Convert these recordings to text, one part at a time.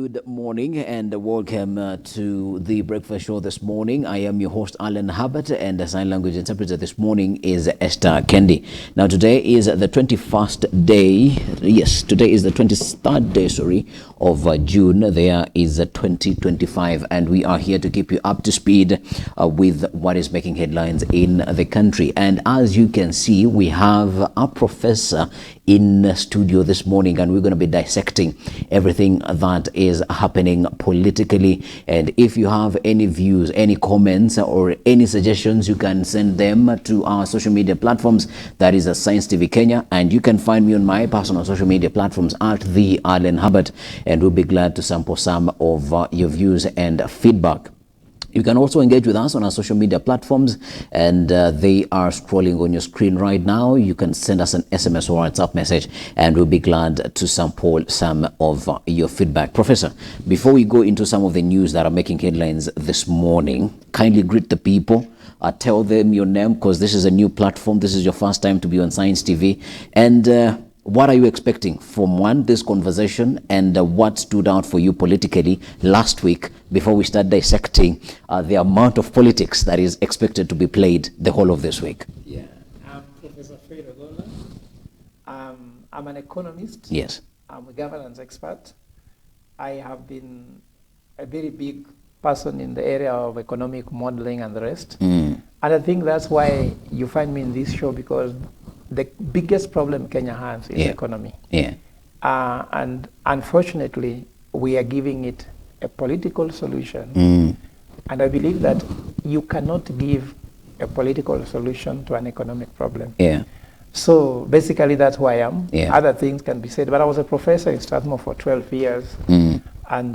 Good morning and welcome to the breakfast show this morning. I am your host Alan Herbert, and the sign language interpreter this morning is Esther Kendi. Now today is the 21st day, yes, today is the 23rd day, of June. There is 2025, and we are here to keep you up to speed with what is making headlines in the country. And as you can see, we have a professor in the studio this morning, and we're going to be dissecting everything that is happening politically. And if you have any views, any comments, or any suggestions, you can send them to our social media platforms. That is Science TV Kenya, and you can find me on my personal social media platforms at the Alan Herbert, and we'll be glad to sample some of your views and feedback. You can also engage with us on our social media platforms, and they are scrolling on your screen right now. You can send us an SMS or WhatsApp message, and we'll be glad to sample some of your feedback. Professor, before we go into some of the news that are making headlines this morning, kindly greet the people. Tell them your name, because this is a new platform. This is your first time to be on Science TV. And what are you expecting from this conversation, and what stood out for you politically last week before we start dissecting the amount of politics that is expected to be played the whole of this week? Yeah, I'm Professor Ogola. I'm an economist. Yes. I'm a governance expert. I have been a very big person in the area of economic modeling and the rest. And I think that's why you find me in this show, because the biggest problem Kenya has is economy. Yeah. And unfortunately, we are giving it a political solution. And I believe that you cannot give a political solution to an economic problem. Yeah. So basically, that's who I am. Yeah. Other things can be said, but I was a professor in Strathmore for 12 years. And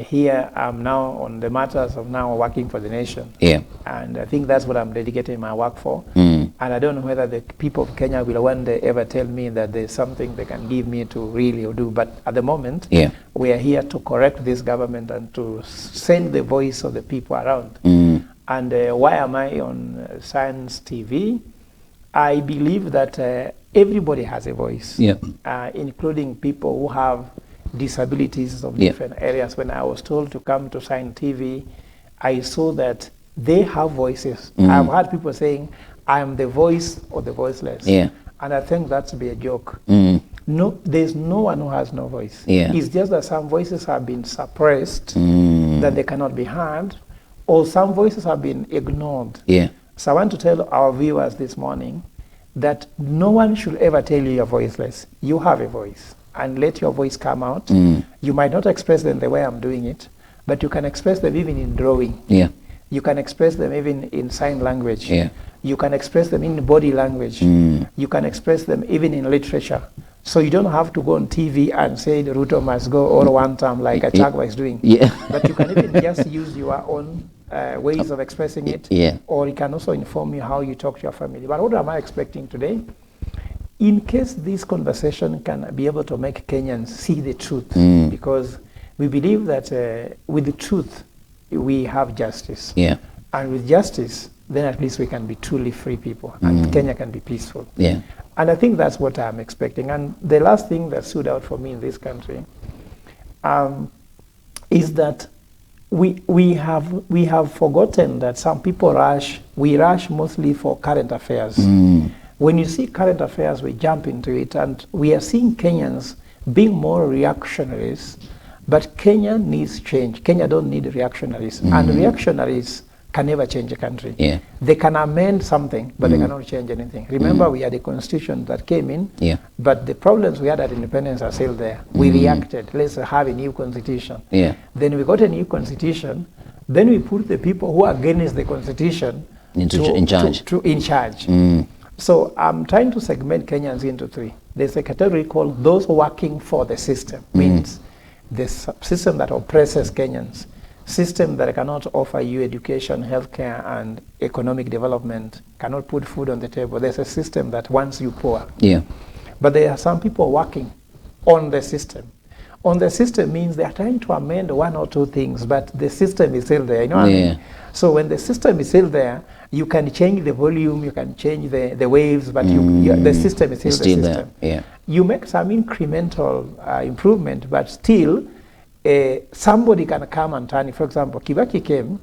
here I'm now on the matters of now working for the nation. Yeah. And I think that's what I'm dedicating my work for. And I don't know whether the people of Kenya will one day ever tell me that there's something they can give me to really do. But at the moment, we are here to correct this government and to send the voice of the people around. And why am I on Science TV? I believe that everybody has a voice, including people who have disabilities of different areas. When I was told to come to Science TV, I saw that they have voices. I've heard people saying, I am the voice of the voiceless. Yeah. And I think that's to be a joke. No, there's no one who has no voice. Yeah. It's just that some voices have been suppressed, that they cannot be heard, or some voices have been ignored. Yeah. So I want to tell our viewers this morning that no one should ever tell you you're voiceless. You have a voice, and let your voice come out. You might not express them the way I'm doing it, but you can express them even in drawing. Yeah. You can express them even in sign language. Yeah. You can express them in body language. You can express them even in literature. So you don't have to go on TV and say the Ruto must go all one time like Achagua is doing. Yeah. But you can even just use your own ways of expressing it. Yeah. Or it can also inform you how you talk to your family. But what am I expecting today? In case this conversation can be able to make Kenyans see the truth, because we believe that with the truth, we have justice. Yeah. And with justice, then at least we can be truly free people, and Kenya can be peaceful. Yeah. And I think that's what I'm expecting. And the last thing that stood out for me in this country is that we have forgotten that some people we rush mostly for current affairs. When you see current affairs, we jump into it, and we are seeing Kenyans being more reactionaries. But Kenya needs change. Kenya don't need reactionaries. And reactionaries can never change a country. Yeah. They can amend something, but they cannot change anything. Remember, we had a constitution that came in, but the problems we had at independence are still there. We reacted, let's have a new constitution. Yeah. Then we got a new constitution, then we put the people who are against the constitution in charge. So I'm trying to segment Kenyans into three. There's a category called those working for the system, means the system that oppresses Kenyans, system that cannot offer you education, healthcare, and economic development, cannot put food on the table. There's a system that wants you poor. Yeah. But there are some people working on the system. On the system means they are trying to amend one or two things, but the system is still there. You know what I mean? So when the system is still there, you can change the volume, you can change the waves, but the system is still the system. Yeah. You make some incremental improvement, but still somebody can come and turn it. For example, Kibaki came,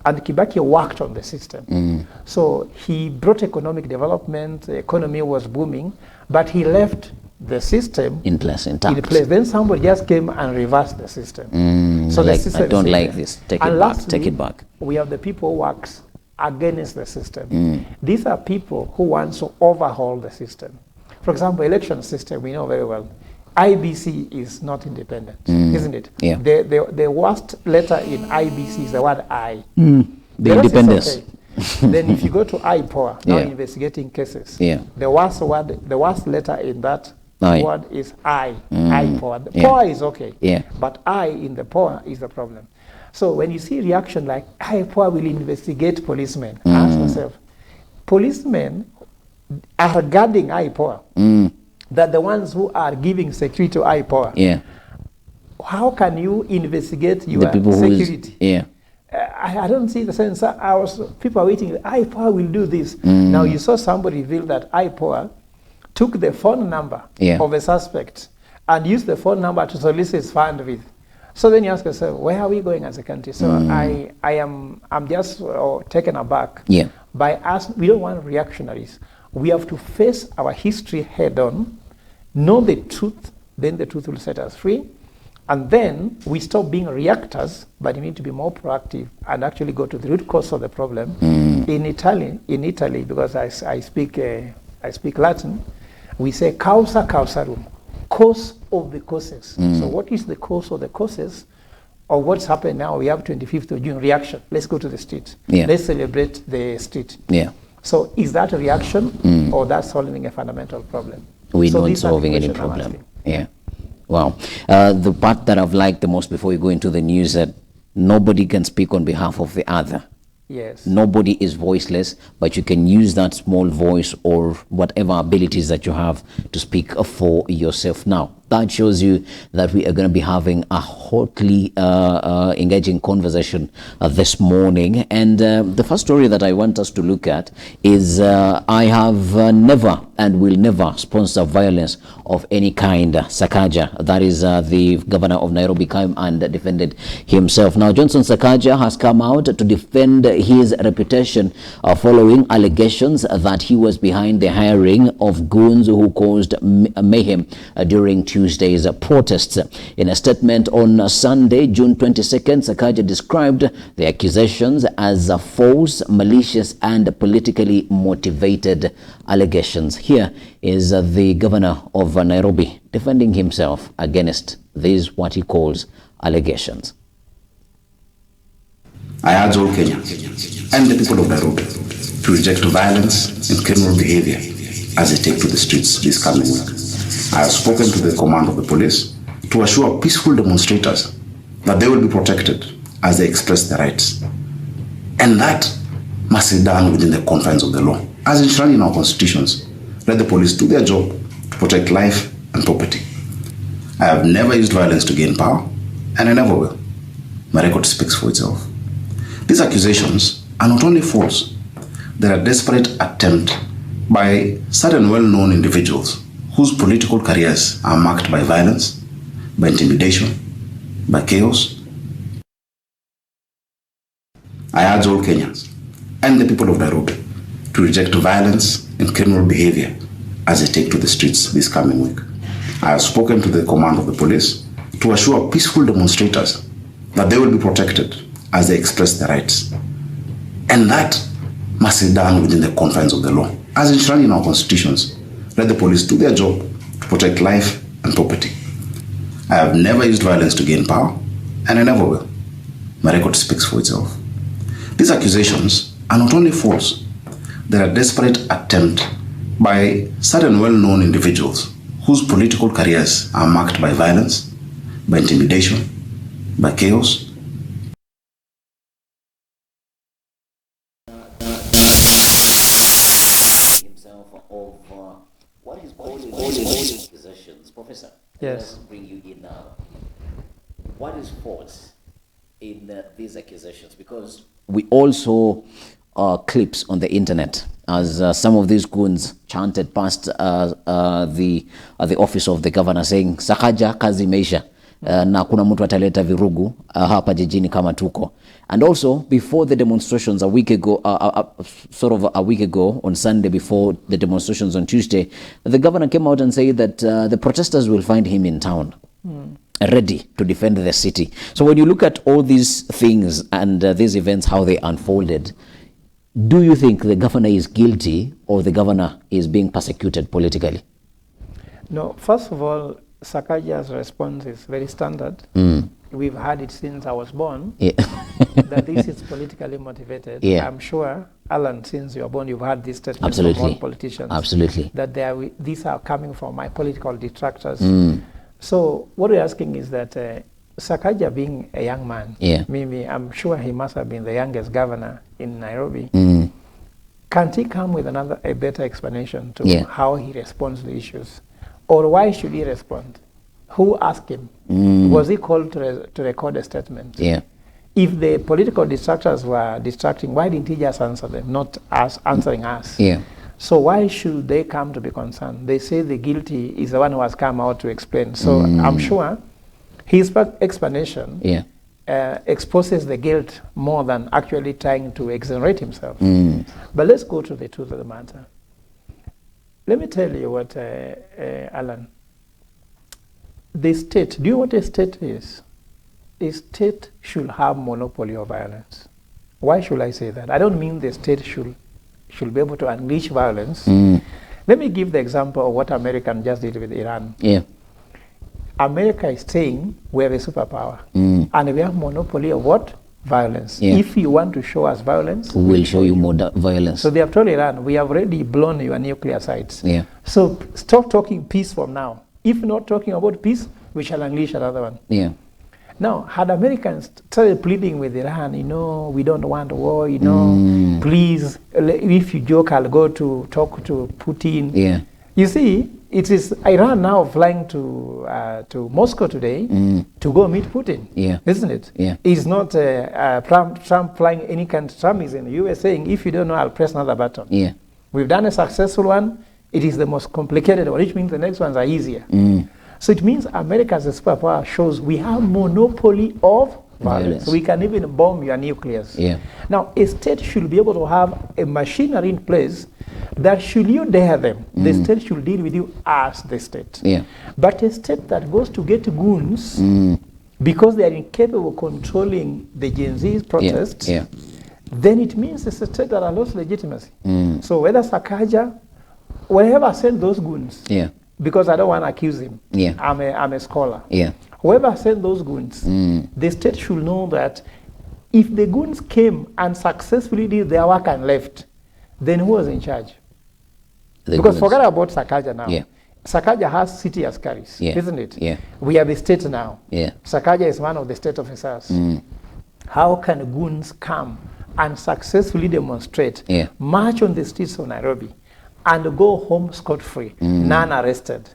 and Kibaki worked on the system. So he brought economic development, the economy was booming, but he left the system in place, intact. In place. Then somebody just came and reversed the system. So the system I don't like this. Take it back. Take it back. We have the people who works against the system. These are people who want to overhaul the system. For example, election system, we know very well. IBC is not independent, isn't it? Yeah. The worst letter in IBC is the word I. The independence. Okay. Then if you go to IPOA, now investigating cases, the worst letter in that word is I. IPOA. The POA is okay, but I in the POA is the problem. So when you see reaction like IPOA will investigate policemen, ask yourself, policemen are guarding IPOA. That the ones who are giving security to IPOA. How can you investigate your security? I don't see the sense. People are waiting. IPOA will do this. Now you saw somebody reveal that IPOA took the phone number of a suspect and used the phone number to solicit fund with. So then you ask yourself, where are we going as a country? So I'm just taken aback by us. We don't want reactionaries. We have to face our history head on, know the truth, then the truth will set us free. And then we stop being reactors, but we need to be more proactive and actually go to the root cause of the problem. In Italy, because I speak Latin, we say causa causarum, cause of the causes. So what is the cause of the causes of what's happened now? We have 25th of June reaction. Let's go to the street. Let's celebrate the street. So is that a reaction or that's solving a fundamental problem? We're not solving any problem. Wow. The part that I've liked the most before we go into the news that nobody can speak on behalf of the other. Yes. Nobody is voiceless, but you can use that small voice or whatever abilities that you have to speak for yourself. Now, that shows you that we are going to be having a hotly engaging conversation this morning. And the first story that I want us to look at is I have never and will never sponsor violence of any kind. Sakaja, that is the governor of Nairobi, came and defended himself. Now, Johnson Sakaja has come out to defend his reputation following allegations that he was behind the hiring of goons who caused mayhem during Tuesday's protests. In a statement on Sunday, June 22nd, Sakaja described the accusations as false, malicious, and politically motivated allegations. Here is the governor of Nairobi defending himself against these what he calls allegations. I urge all Kenyans and the people of Nairobi to reject violence and criminal behavior as they take to the streets this coming week. I have spoken to the command of the police to assure peaceful demonstrators that they will be protected as they express their rights. And that must be done within the confines of the law. As enshrined in our constitutions, let the police do their job to protect life and property. I have never used violence to gain power, and I never will. My record speaks for itself. These accusations are not only false, they are a desperate attempt by certain well-known individuals whose political careers are marked by violence, by intimidation, by chaos. I urge all Kenyans and the people of Nairobi to reject violence and criminal behavior as they take to the streets this coming week. I have spoken to the command of the police to assure peaceful demonstrators that they will be protected as they express their rights. And that must be done within the confines of the law. As enshrined in our constitutions, let the police do their job to protect life and property. I have never used violence to gain power, and I never will. My record speaks for itself. These accusations are not only false, they are a desperate attempt by certain well-known individuals whose political careers are marked by violence, by intimidation, by chaos. What is all these accusations, Professor? Yes. Let's bring you in now. What is false in these accusations? Because we also clips on the internet as some of these goons chanted past the office of the governor saying, Sakaja kazi meisha. na kuna mtu ataleta virugu hapa jijini kama tuko. And also before the demonstrations a week ago, a week ago on Sunday before the demonstrations on Tuesday, the governor came out and said that the protesters will find him in town. Ready to defend the city. So when you look at all these things and these events, how they unfolded, do you think the governor is guilty or the governor is being persecuted politically? No, first of all, Sakaja's response is very standard. We've had it since I was born, that this is politically motivated. Yeah. I'm sure, Alan, since you were born, you've had this statement Absolutely. from all politicians. Absolutely. That these are coming from my political detractors. So what we're asking is that Sakaja being a young man, Mimi, I'm sure he must have been the youngest governor in Nairobi. Can't he come with a better explanation to how he responds to issues? Or why should he respond? Who asked him? Was he called to record a statement? If the political distractors were distracting, why didn't he just answer them, not us answering us? So why should they come to be concerned? They say the guilty is the one who has come out to explain. So I'm sure his explanation exposes the guilt more than actually trying to exonerate himself. But let's go to the truth of the matter. Let me tell you what, Alan. The state, do you know what a state is? A state should have monopoly of violence. Why should I say that? I don't mean the state should be able to unleash violence. Let me give the example of what America just did with Iran. America is saying we have a superpower and we have monopoly of what? Violence. If you want to show us violence, we'll show you more violence. So they have told Iran, we have already blown your nuclear sites. So stop talking peace from now. If not talking about peace, we shall unleash another one. Now, had Americans started pleading with Iran, we don't want war, please, if you joke, I'll go to talk to Putin. You see, it is Iran now flying to Moscow today to go meet Putin, isn't it? It's not Trump flying any country. Trump is in the US saying, if you don't know, I'll press another button. We've done a successful one. It is the most complicated one, which means the next ones are easier. So it means America as a superpower shows we have monopoly of violence. So we can even bomb your nuclears. Now, a state should be able to have a machinery in place that should you dare them, the state should deal with you as the state. But a state that goes to get goons because they are incapable of controlling the Gen Z protests, then it means it's a state that has lost legitimacy. So whether Sakaja, whoever sent those goons, because I don't want to accuse him. I'm a scholar. Whoever sent those goons, the state should know that if the goons came and successfully did their work and left, then who was in charge? Because forget about Sakaja now. Sakaja has city askaris, isn't it? We have a state now. Sakaja is one of the state officers. How can goons come and successfully demonstrate, march on the streets of Nairobi, and go home scot-free, none arrested?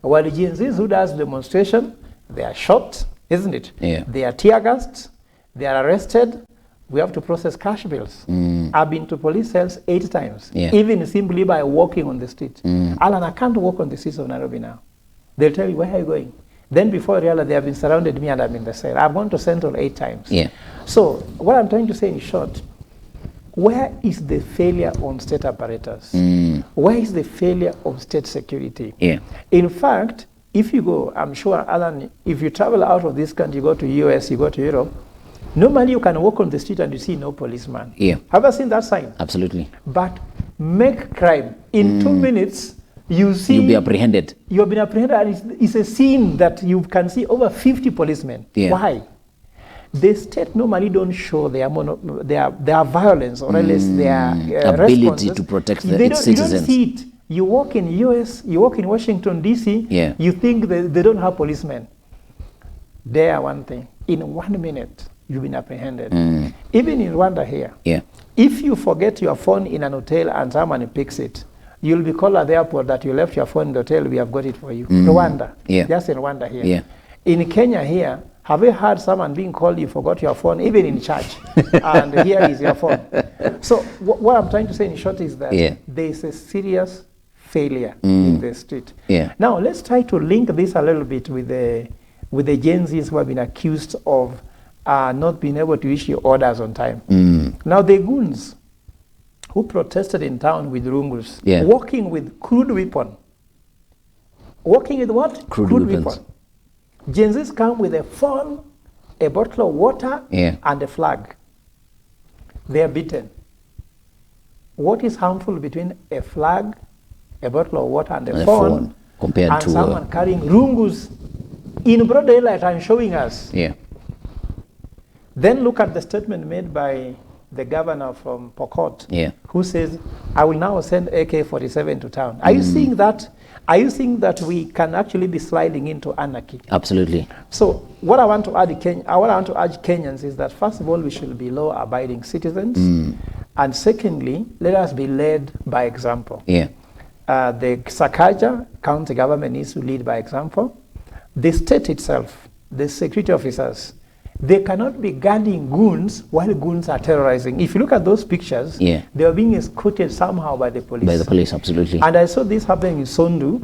While the Gen Zs who does demonstration, they are shot, isn't it? They are tear gassed, they are arrested, we have to process cash bills. I've been to police cells 8 times, even simply by walking on the street. Alan, I can't walk on the streets of Nairobi now. They'll tell you, where are you going? Then before I realize they have been surrounded me and I'm in the cell. I've gone to Central 8 times. So what I'm trying to say in short, where is the failure on state apparatus? Where is the failure of state security? In fact, if you go, I'm sure, Alan, if you travel out of this country, you go to US, you go to Europe, normally you can walk on the street and you see no policeman. Have you seen that sign? Absolutely. But make crime. In 2 minutes, you see... You'll be apprehended. You've been apprehended, and it's a scene that you can see over 50 policemen. Why? The state normally don't show their violence, or at least their ability responses to protect its citizens. You don't see it. You walk in US, you walk in Washington, D.C., you think they don't have policemen. They are one thing. In 1 minute, you've been apprehended. Even in Rwanda here, if you forget your phone in an hotel and someone picks it, you'll be called at the airport that you left your phone in the hotel, we have got it for you. Rwanda, just in Rwanda here. In Kenya here, have you heard someone being called, you forgot your phone, even in church, and here is your phone? So what I'm trying to say in short is that there is a serious failure in the street. Now let's try to link this a little bit with the with the Gen Zs who have been accused of not being able to issue orders on time. Now the goons who protested in town with rungus, walking with crude weapon. Walking with what? Crude weapon. Gen Zs come with a phone, a bottle of water, and a flag. They are beaten. What is harmful between a flag, a bottle of water, and a phone compared and to someone carrying rungus in broad daylight and showing us? Then look at the statement made by the governor from Pokot, who says, I will now send AK-47 to town. Are you seeing that? Are you seeing that we can actually be sliding into anarchy? Absolutely. So what I want to urge Kenyans is that, first of all, we should be law-abiding citizens. And secondly, let us be led by example. The Sakaja county government needs to lead by example. The state itself, the security officers, they cannot be guarding goons while goons are terrorizing. If you look at those pictures, they are being escorted somehow by the police. By the police, absolutely. And I saw this happening in Sondu,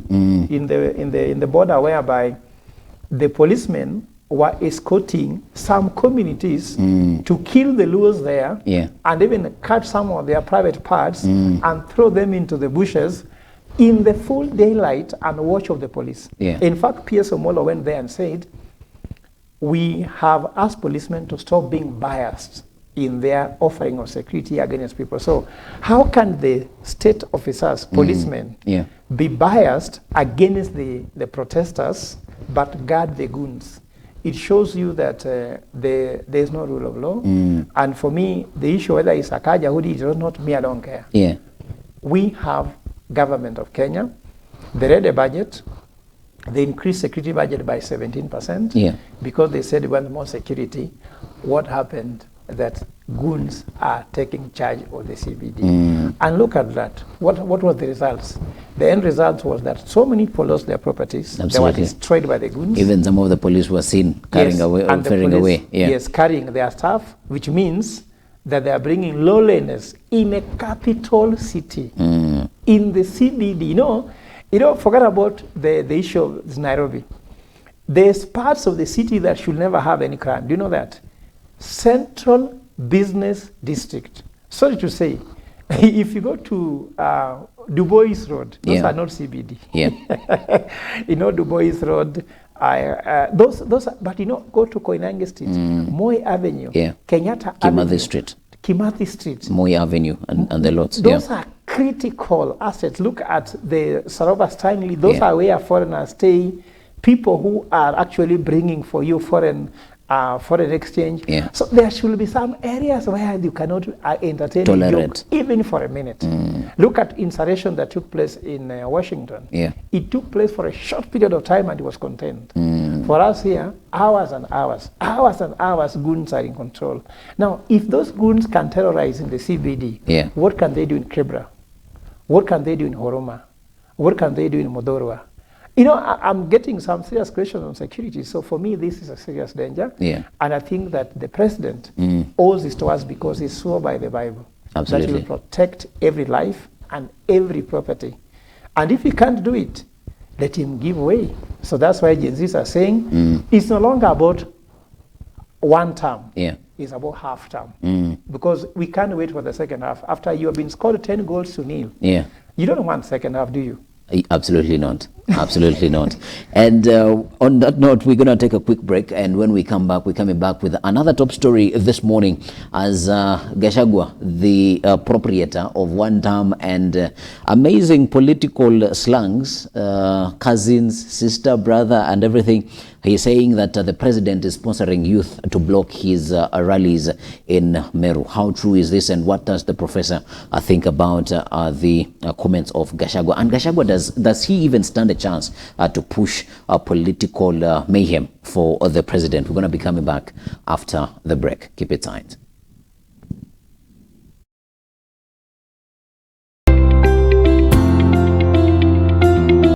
in the border, whereby the policemen were escorting some communities to kill the Luos there, and even cut some of their private parts and throw them into the bushes in the full daylight and watch of the police. In fact, P.S. Omolo went there and said, we have asked policemen to stop being biased in their offering of security against people. So how can the state officers, policemen, be biased against the protesters but guard the goons? It shows you that there is no rule of law. And for me, the issue whether it's Sakaja who did it or not, me, I don't care. We have government of Kenya. They read a budget. They increased security budget by 17% because they said they want more security. What happened? That goons are taking charge of the CBD. And look at that. What was the results? The end result was that so many people lost their properties. They were destroyed by the goons. Even some of the police were seen carrying away or ferrying away. Yes, carrying their stuff, which means that they are bringing lawlessness in a capital city, in the CBD. You know, forget about the issue of Nairobi. There's parts of the city that should never have any crime. Do you know that? Central Business District. Sorry to say, if you go to Du Bois Road, those are not CBD. You know, Du Bois Road, those, but you know, go to Koinange Street, Moi Avenue, Kenyatta Kimathi Street. Kimathi Street. Moi Avenue and the lots. Those are critical assets. Look at the Sarova Stanley. Those are where foreigners stay, people who are actually bringing for you foreign exchange. So there should be some areas where you cannot entertain tolerate even for a minute. Look at insurrection that took place in Washington. It took place for a short period of time and it was contained. For us here, hours and hours, goons are in control. Now, if those goons can terrorize in the CBD, what can they do in Kibra? What can they do in Horoma? What can they do in Modorwa? You know, I'm getting some serious questions on security. So for me, this is a serious danger. And I think that the president owes this to us because he swore by the Bible that he will protect every life and every property. And if he can't do it, let him give way. So that's why Gen Zs are saying it's no longer about one term. It's about half term. Because we can't wait for the second half. After you have been scored 10 goals to nil, you don't want second half, do you? Absolutely not. Absolutely not. And on that note, we're going to take a quick break. And when we come back, we're coming back with another top story this morning as Gachagua, the proprietor of one term and amazing political slangs, cousins, sister, brother, and everything. He's saying that the president is sponsoring youth to block his rallies in Meru. How true is this, and what does the professor think about the comments of Gachagua? And Gachagua, does he even stand a chance to push political mayhem for the president? We're going to be coming back after the break. Keep it tight.